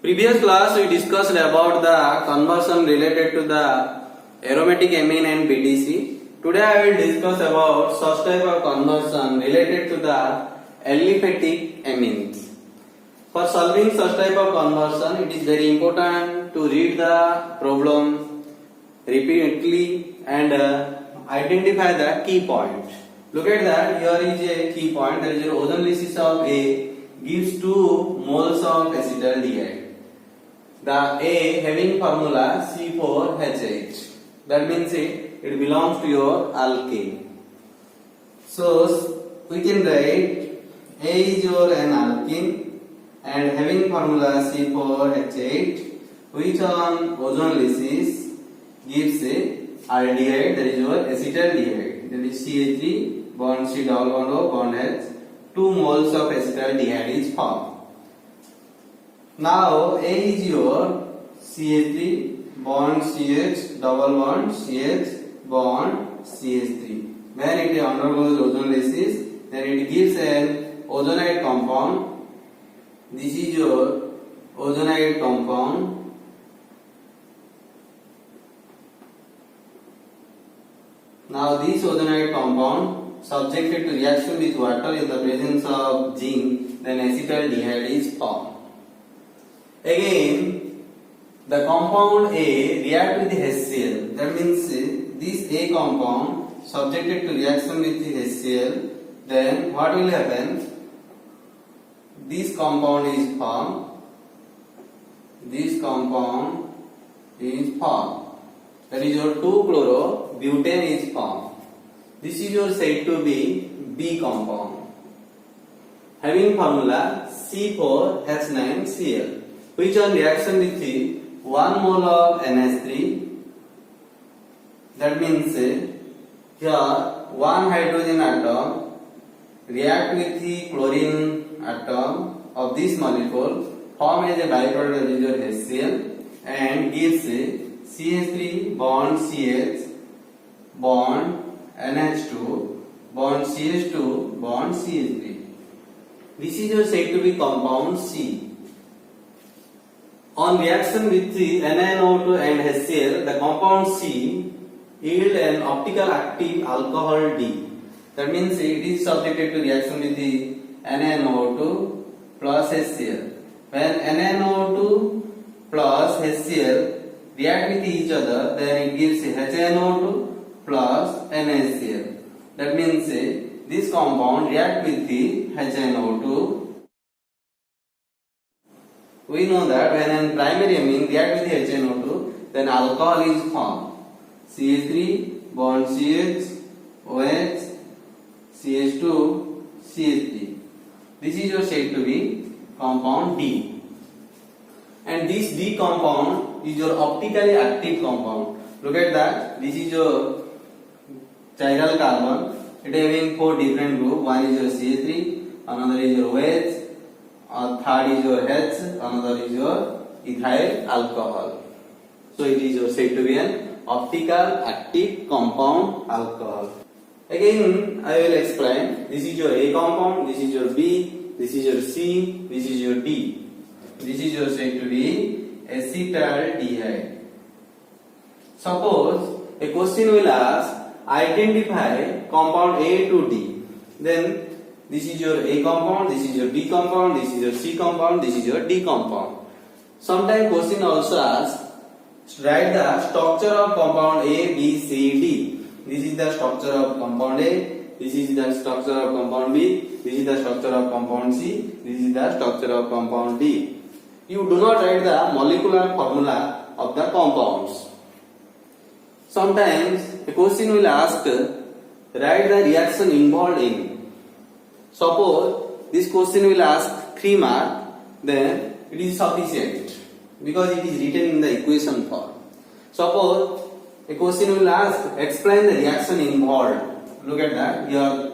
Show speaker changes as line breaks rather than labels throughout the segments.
Previous class we discussed about the conversion related to the aromatic amine and BDC. Today I will discuss about such type of conversion related to the aliphatic amines. For solving such type of conversion, it is very important to read the problem repeatedly and identify the key point. Look at that. Here is a key point. There is an ozonolysis of A gives 2 moles of acetaldehyde. The A having formula C4H8. That means it belongs to your alkane. So we can write A is your an alkene and having formula C4H8, which on ozonolysis gives a aldehyde, that is your acetaldehyde. That is CH3 bond C double bond O bond H. 2 moles of acetaldehyde is formed. Now A is your CH3 bond CH double bond CH bond CH3. When it undergoes ozonolysis, then it gives an ozonide compound. This is your ozonide compound. Now this ozonide compound subjected to reaction with water in the presence of zinc, then acetaldehyde is formed. Again, the compound A react with the HCl. That means this A compound subjected to reaction with the HCl. Then what will happen? This compound is formed. This compound is formed. That is your 2-chloro-butane is formed. This is your said to be B compound, having formula C4H9Cl, which on reaction with the 1 mole of NH3. That means here 1 hydrogen atom react with the chlorine atom of this molecule, form as a byproduct that is your HCl and gives CH3 bond CH bond NH2 bond CH2 bond CH3. This is your said to be compound C. On reaction with the NaNO2 and HCl, the compound C yield an optical active alcohol D. That means it is subjected to reaction with the NaNO2 plus HCl. When NaNO2 plus HCl react with each other, then it gives HNO2 plus NaCl. That means this compound react with the HNO2. We know that when a primary amine react with the HNO2, then alcohol is formed. CH3 bond CH OH CH2 CH3. This is your said to be compound D. And this D compound is your optically active compound. Look at that. This is your chiral carbon. It having 4 different groups. One is your CH3, another is your OH, third is your H, another is your ethyl alcohol. So it is your said to be an optical active compound alcohol. Again I will explain. This is your A compound, this is your B, this is your C, this is your D. This is your said to be acetaldehyde. Suppose a question will ask, identify compound A to D. Then this is your A compound, this is your B compound, this is your C compound, this is your D compound. Sometimes question also asks, write the structure of compound A, B, C, D. This is the structure of compound A, this is the structure of compound B, this is the structure of compound C, this is the structure of compound D. You do not write the molecular formula of the compounds. Sometimes a question will ask, write the reaction involved in. Suppose this question will ask 3 marks, then it is sufficient because it is written in the equation form. Suppose a question will ask, explain the reaction involved. Look at that. Here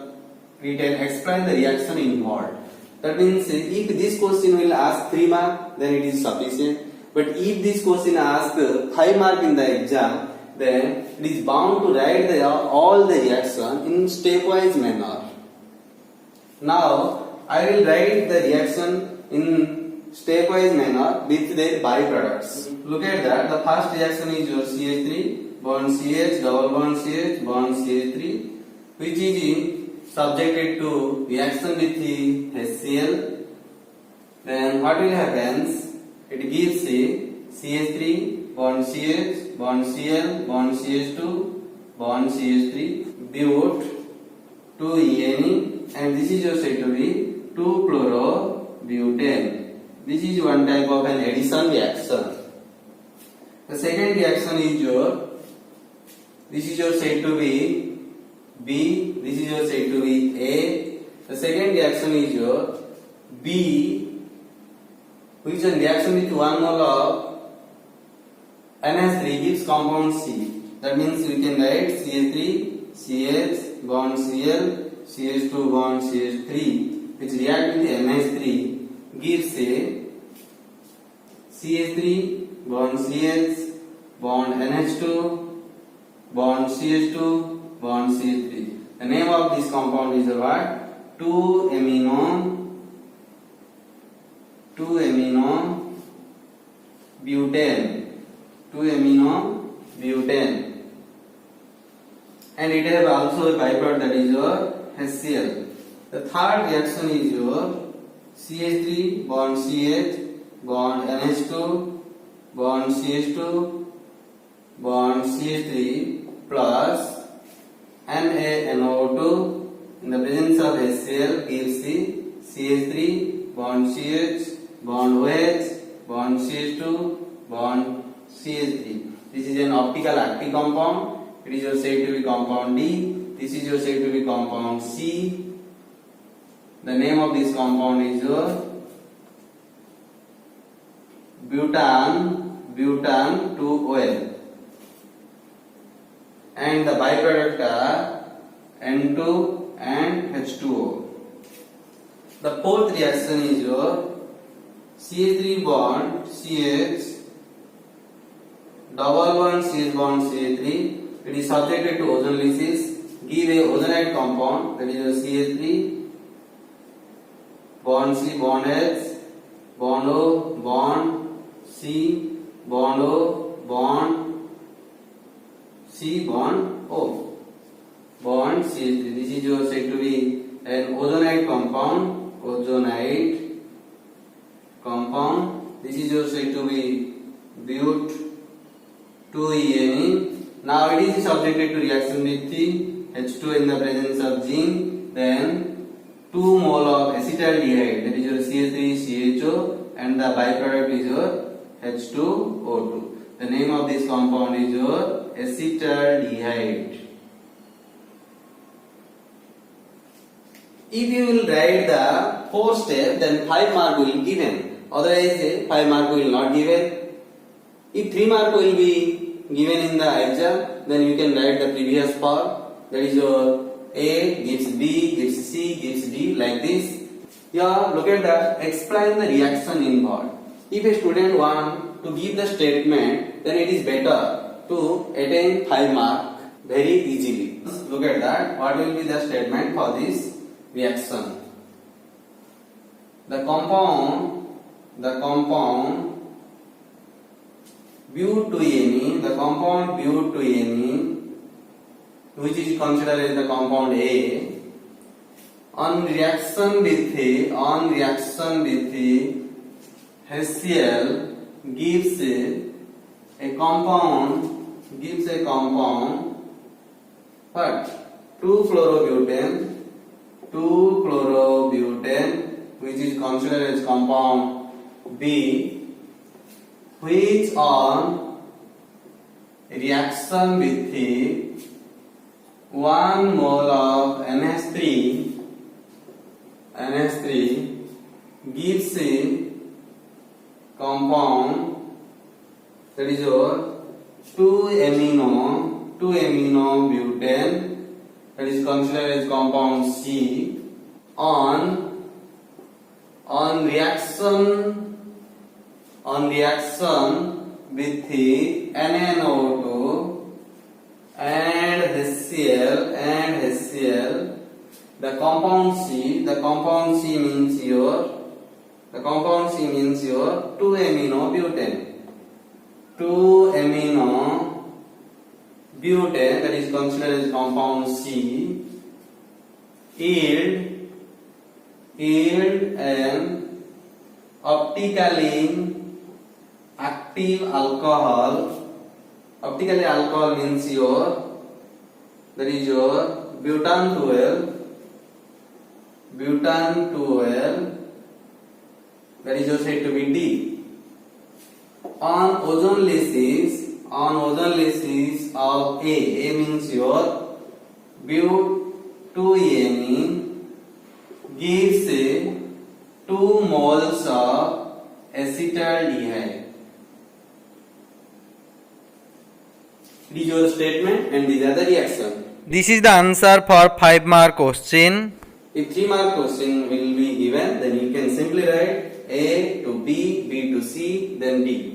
written, explain the reaction involved. That means if this question will ask 3 marks, then it is sufficient. But if this question asks 5 marks in the exam, then it is bound to write all the reaction in stepwise manner. Now I will write the reaction in stepwise manner with their byproducts. Look at that. The first reaction is your CH3 bond CH double bond CH bond CH3, which is subjected to reaction with the HCl. Then what will happen? It gives a CH3 bond CH bond Cl bond CH2 bond CH3 but 2 and this is your said to be 2-chlorobutane. This is one type of an addition reaction. The second reaction is this is your said to be B, this is your said to be A. The second reaction is B, which is a reaction with 1 mole of NH3 gives compound C. That means we can write CH3 CH bond Cl CH2 bond CH3, which react with NH3 gives a CH3 bond CH bond NH2 bond CH2 bond CH3. The name of this compound is what? 2-amino butane. 2-amino-butane. And it has also a byproduct, that is your HCl. The third reaction is your CH3 bond CH bond NH2 bond CH2 bond CH3 plus NaNO2 in the presence of HCl gives the CH3 bond CH bond OH bond CH2 bond CH3. This is an optical active compound. It is your said to be compound D. This is your said to be compound C. The name of this compound is your butane 2-OL. And the byproduct are N2 and H2O. The fourth reaction is your CH3 bond CH double bond CH bond CH3. It is subjected to ozonolysis. Give a ozonide compound, that is your CH3 bond C bond H bond O bond C bond O bond C bond O bond CH3. This is your said to be an ozonide compound. Ozonide compound. This is your said to be but 2-ene. Now it is subjected to reaction with the H2 in the presence of zinc. Then 2 mole of acetaldehyde, that is your CH3CHO, and the byproduct is your H2O2. The name of this compound is your acetaldehyde. If you will write the 4 step, then 5 mark will be given. Otherwise 5 mark will not given. If 3 mark will be given in the exam, then you can write the previous part. That is your A gives B, gives C, gives D, like this. Here, look at that. Explain the reaction involved. If a student want to give the statement, then it is better to attain 5 mark very easily. Look at that. What will be the statement for this reaction? The compound but2-ene, the compound but2-ene, which is considered as the compound A, on reaction with the HCl gives a compound but 2-chlorobutane, which is considered as compound B, which on reaction with the 1 mole of NH3 gives a compound, that is your 2-amino butane, that is considered as compound C, on reaction with the NaNO2 and HCl, the compound C means your The compound C means your 2-amino-butane. 2-amino-butane, that is considered as compound C, yield an optically active alcohol. Optically alcohol means your, that is your butane 12, that is your said to be D. On ozone lysis of A means your but2amine gives 2 moles of acetaldehyde. This is your statement and these are the reaction.
This is the answer for 5 mark question.
If 3 mark question will be given, then you can simply write A to B, B to C, then D.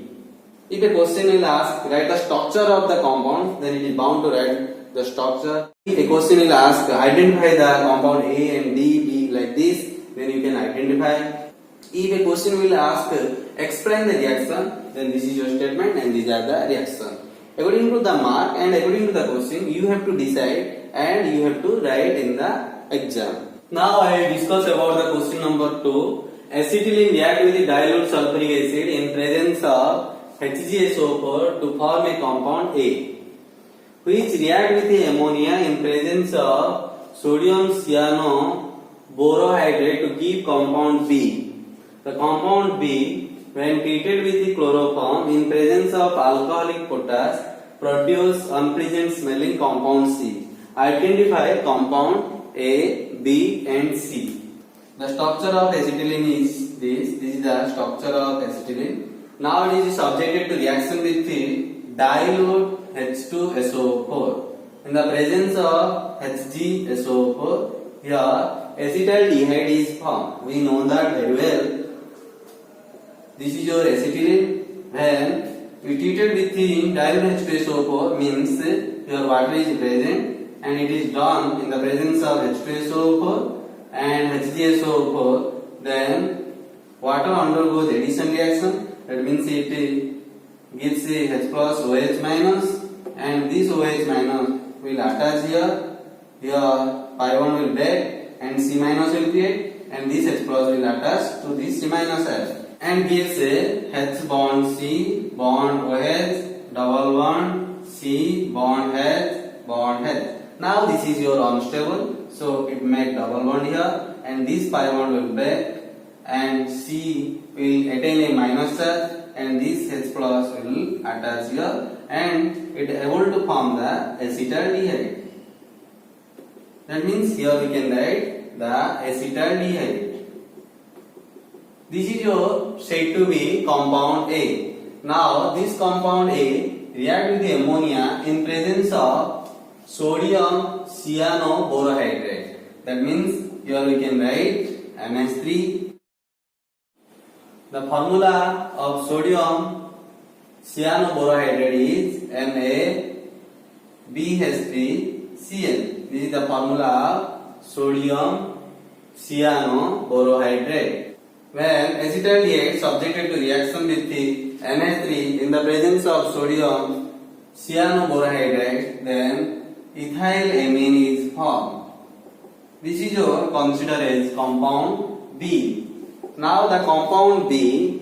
If a question will ask, write the structure of the compound, then it is bound to write the structure. If a question will ask, identify the compound A and D, B like this, then you can identify. If a question will ask, explain the reaction, then this is your statement and these are the reaction. According to the mark and according to the question, you have to decide and you have to write in the exam. Now I discuss about the question number 2. Acetylene react with the dilute sulfuric acid in presence of HgSO4 to form a compound A, which react with the ammonia in presence of sodium cyanoborohydrate to give compound B. The compound B, when treated with the chloroform in presence of alcoholic potash, produce unpleasant smelling compound C. Identify compound A, B and C. The structure of acetylene is this. This is the structure of acetylene. Now it is subjected to reaction with the dilute H2SO4. In the presence of HgSO4, here acetaldehyde is formed. We know that very well. This is your acetylene. When we treated with the dilute H2SO4 means your water is present and it is done in the presence of H2SO4 and HgSO4. Then water undergoes addition reaction. That means it gives H plus OH minus, and this OH minus will attach here. Here pi 1 will break and C minus will create, and this H plus will attach to this C minus H and gives H bond C bond OH double bond C bond H bond H. Now this is your unstable, so it make double bond here, and this pi bond will break and C will attain a minus charge and this H plus will attach here and it able to form the acetaldehyde. That means here we can write the acetaldehyde. This is your said to be compound A. Now this compound A react with the ammonia in presence of sodium cyanoborohydrate. That means here we can write NH3. The formula of sodium cyanoborohydrate is NaBH3Cl. This is the formula of sodium cyanoborohydrate. When acetaldehyde subjected to reaction with the NH3 in the presence of sodium cyanoborohydrate, then ethylamine is formed. This is your considered as compound B. Now the compound B,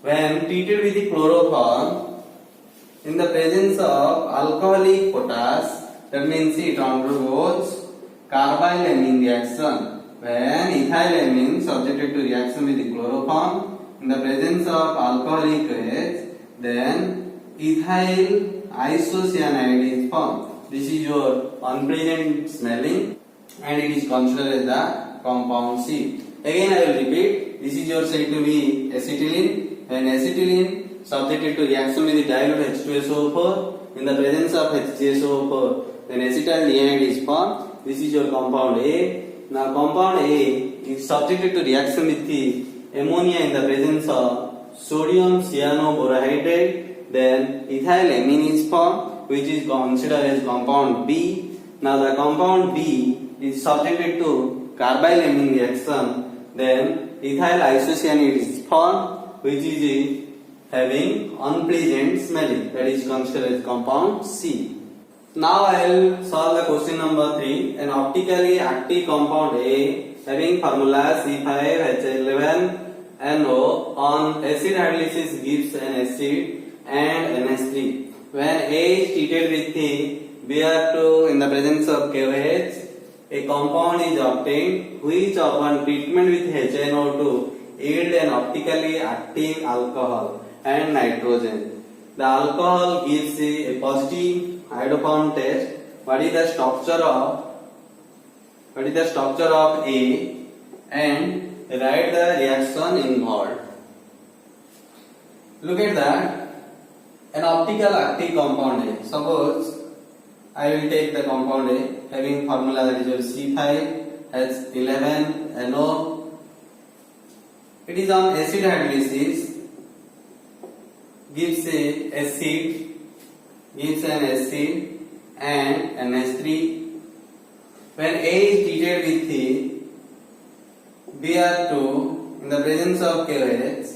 when treated with the chloroform in the presence of alcoholic potash, that means it undergoes carbylamine reaction. When ethylamine subjected to reaction with the chloroform in the presence of alcoholic OH, then ethyl isocyanide is formed. This is your unpleasant smelling and it is considered as the compound C. Again I will repeat, this is your said to be acetylene. When acetylene subjected to reaction with the dilute H2SO4 in the presence of HgSO4, then acetaldehyde is formed. This is your compound A. Now compound A is subjected to reaction with the ammonia in the presence of sodium cyanoborohydrate, then ethylamine is formed, which is considered as compound B. Now the compound B is subjected to carbylamine reaction, then ethyl isocyanate is formed, which is having unpleasant smelling. That is considered as compound C. Now I will solve the question number 3. An optically active compound A having formula C5H11NO on acid hydrolysis gives an acid and NH3. When A is treated with the Br2 in the presence of KOH, a compound is obtained which upon treatment with HNO2 yield an optically active alcohol and nitrogen. The alcohol gives a positive iodoform test. What is the structure of A and write the reaction involved. Look at that. An optical active compound A. Suppose I will take the compound A having formula that is your C5H11NO. It is on acid hydrolysis, gives an acid and NH3. When A is treated with the Br2 in the presence of KOH,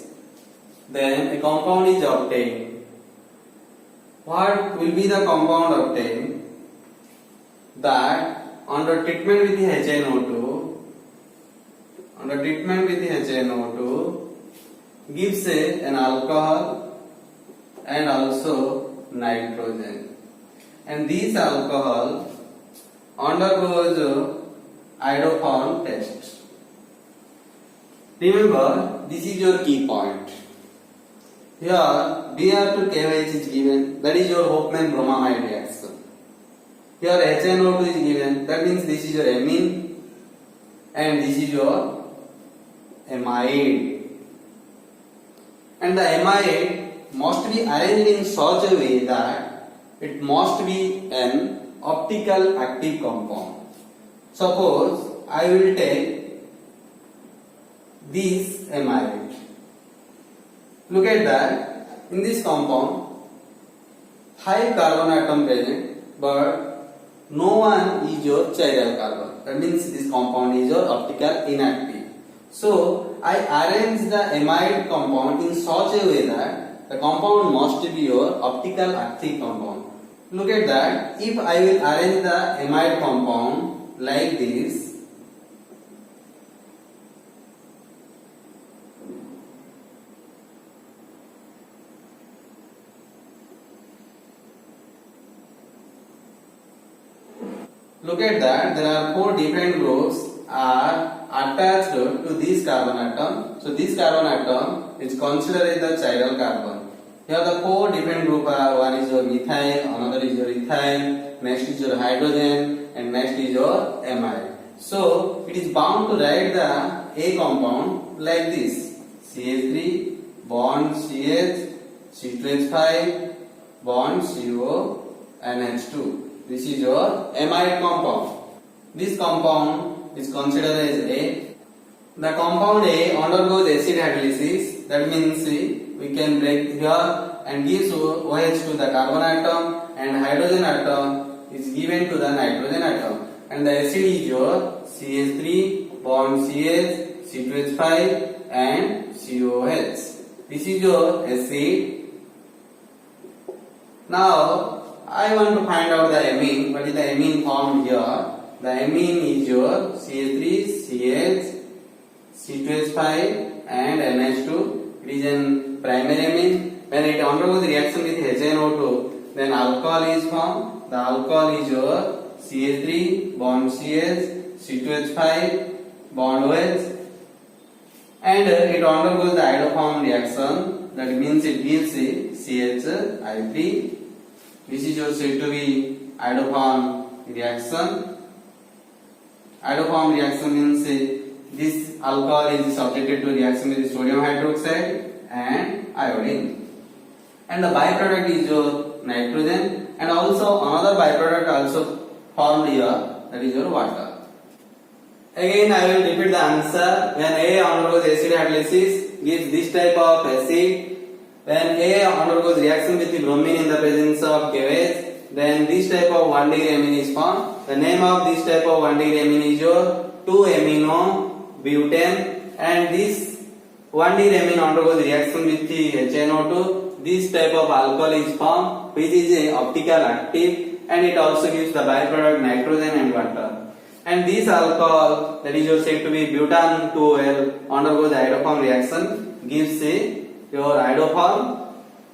then a compound is obtained. What will be the compound obtained? That under treatment with the HNO2 gives an alcohol and also nitrogen, and this alcohol undergoes iodoform test. Remember, this is your key point. Here Br2 KOH is given, that is your Hofmann bromamide reaction. Here HNO2 is given, that means this is your amine and this is your amide. And the amide must be arranged in such a way that it must be an optical active compound. Suppose I will take this amide. Look at that. In this compound, 5 carbon atom present, but no one is your chiral carbon. That means this compound is your optical inactive. So I arrange the amide compound in such a way that the compound must be your optical active compound. Look at that. If I will arrange the amide compound like this, look at that, there are 4 different groups are attached to this carbon atom. So this carbon atom is considered as the chiral carbon. Here the 4 different groups are, one is your methyl, another is your ethyl, next is your hydrogen, and next is your amide. So it is bound to write the A compound like this: CH3 bond CH, C2H5 bond CO and H2. This is your amide compound. This compound is considered as A. The compound A undergoes acid hydrolysis. That means we can break here and gives OH to the carbon atom, and hydrogen atom is given to the nitrogen atom. And the acid is your CH3 bond CH, C2H5 and COH. This is your acid. Now I want to find out the amine. What is the amine formed here? The amine is your CH3, CH, C2H5 and NH2. It is an primary amine. When it undergoes reaction with HNO2, then alcohol is formed. The alcohol is your CH3 bond CH, C2H5 bond OH, and it undergoes the iodoform reaction. That means it gives CHI3. This is your said to be iodoform reaction. Iodoform reaction means this alcohol is subjected to reaction with sodium hydroxide and iodine. And the byproduct is your nitrogen, and also another byproduct also formed here, that is your water. Again I will repeat the answer. When A undergoes acid hydrolysis, gives this type of acid. When A undergoes reaction with the bromine in the presence of KOH, then this type of 1 degree amine is formed. The name of this type of 1 degree amine is your 2-amino butane, and this 1D amine undergoes reaction with the HNO2. This type of alcohol is formed, which is a optical active, and it also gives the byproduct nitrogen and water. And this alcohol, that is said to be butan 2OL, undergoes iodoform reaction, gives your iodoform.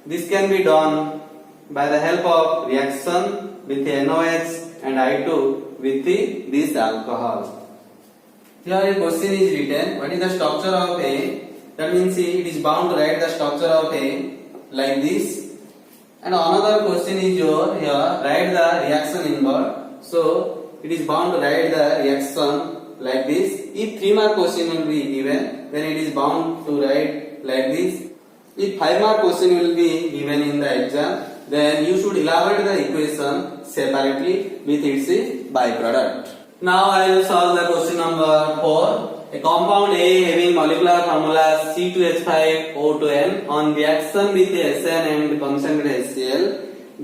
This can be done by the help of reaction with the NOH and I2 with this alcohol. Here a question is written, what is the structure of A? That means it is bound to write the structure of A like this. And another question is here, write the reaction invert. So it is bound to write the reaction like this. If 3 mark question will be given, then it is bound to write like this. If 5 mark question will be given in the exam, then you should elaborate the equation separately with its byproduct. Now I will solve the question number 4. A compound A having molecular formula C2H5O2N on reaction with SN and concentrated HCl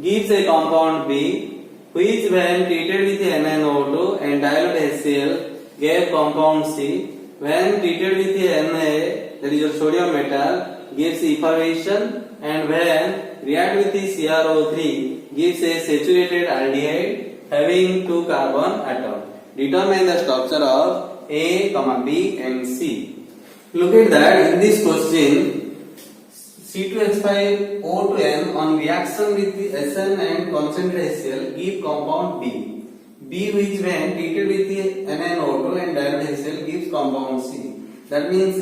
gives a compound B, which when treated with NaNO2 and diluted HCl gave compound C. When treated with Na, that is your sodium metal, gives effervescence, and when react with the CrO3 gives a saturated aldehyde having 2 carbon atoms. Determine the structure of A, B and C. Look at that in this question, C2H5O2N on reaction with the SN and concentrated HCl give compound B. B, which when treated with the NaNO2 and diluted HCl gives compound C. That means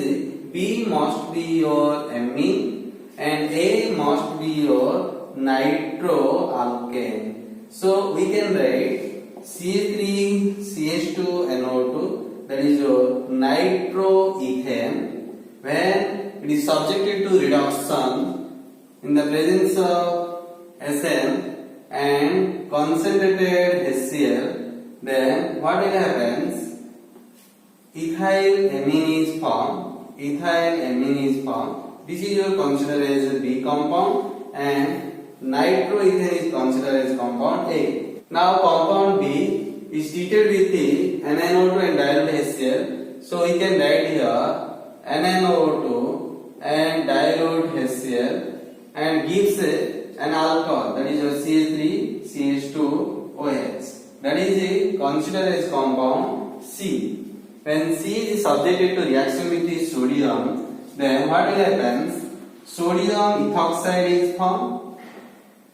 B must be your amine and A must be your nitroalkane. So we can write CH3CH2NO2, that is your nitroethane, when it is subjected to reduction in the presence of SN and concentrated HCl, then what will happen? Ethyl amine is formed. This is your considered as a B compound, and nitroethane is considered as compound A. Now compound B is treated with the NaNO2 and diluted HCl. So we can write here NaNO2 and dilute HCl and gives an alcohol, that is your CH3CH2OH. That is considered as compound C. When C is subjected to reaction with the sodium, then what will happen? Sodium ethoxide is formed,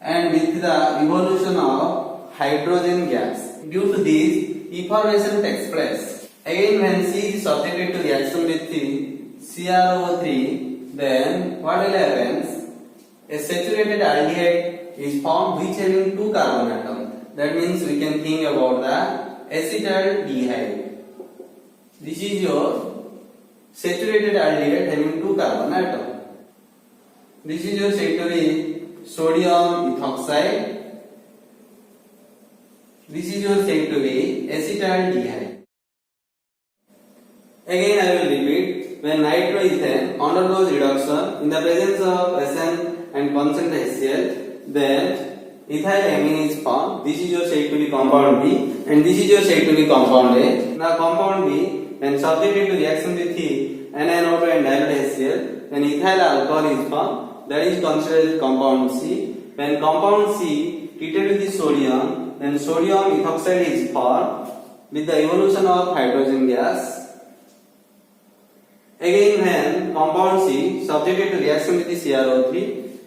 and with the evolution of hydrogen gas. Due to this, effervescence takes place. Again, when C is subjected to reaction with the CrO3, then what will happen? A saturated aldehyde is formed which having 2 carbon atoms. That means we can think about the acetaldehyde. This is your saturated aldehyde having 2 carbon atoms. This is your said to be sodium ethoxide. This is your said to be acetaldehyde. Again I will repeat, when nitroethane undergoes reduction in the presence of SN and concentrated HCl, then ethyl amine is formed. This is your said to be compound B, and this is your said to be compound A. Now compound B, when subjected to reaction with the NaNO2 and diluted HCl, then ethyl alcohol is formed. That is considered as compound C. When compound C treated with the sodium, then sodium ethoxide is formed with the evolution of hydrogen gas. Again, when compound C subjected to reaction with the CrO3,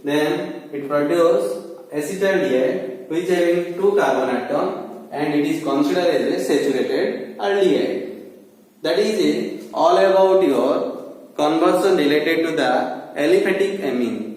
then it produces acetaldehyde which having 2 carbon atoms, and it is considered as a saturated aldehyde. That is all about your conversion related to the aliphatic amine.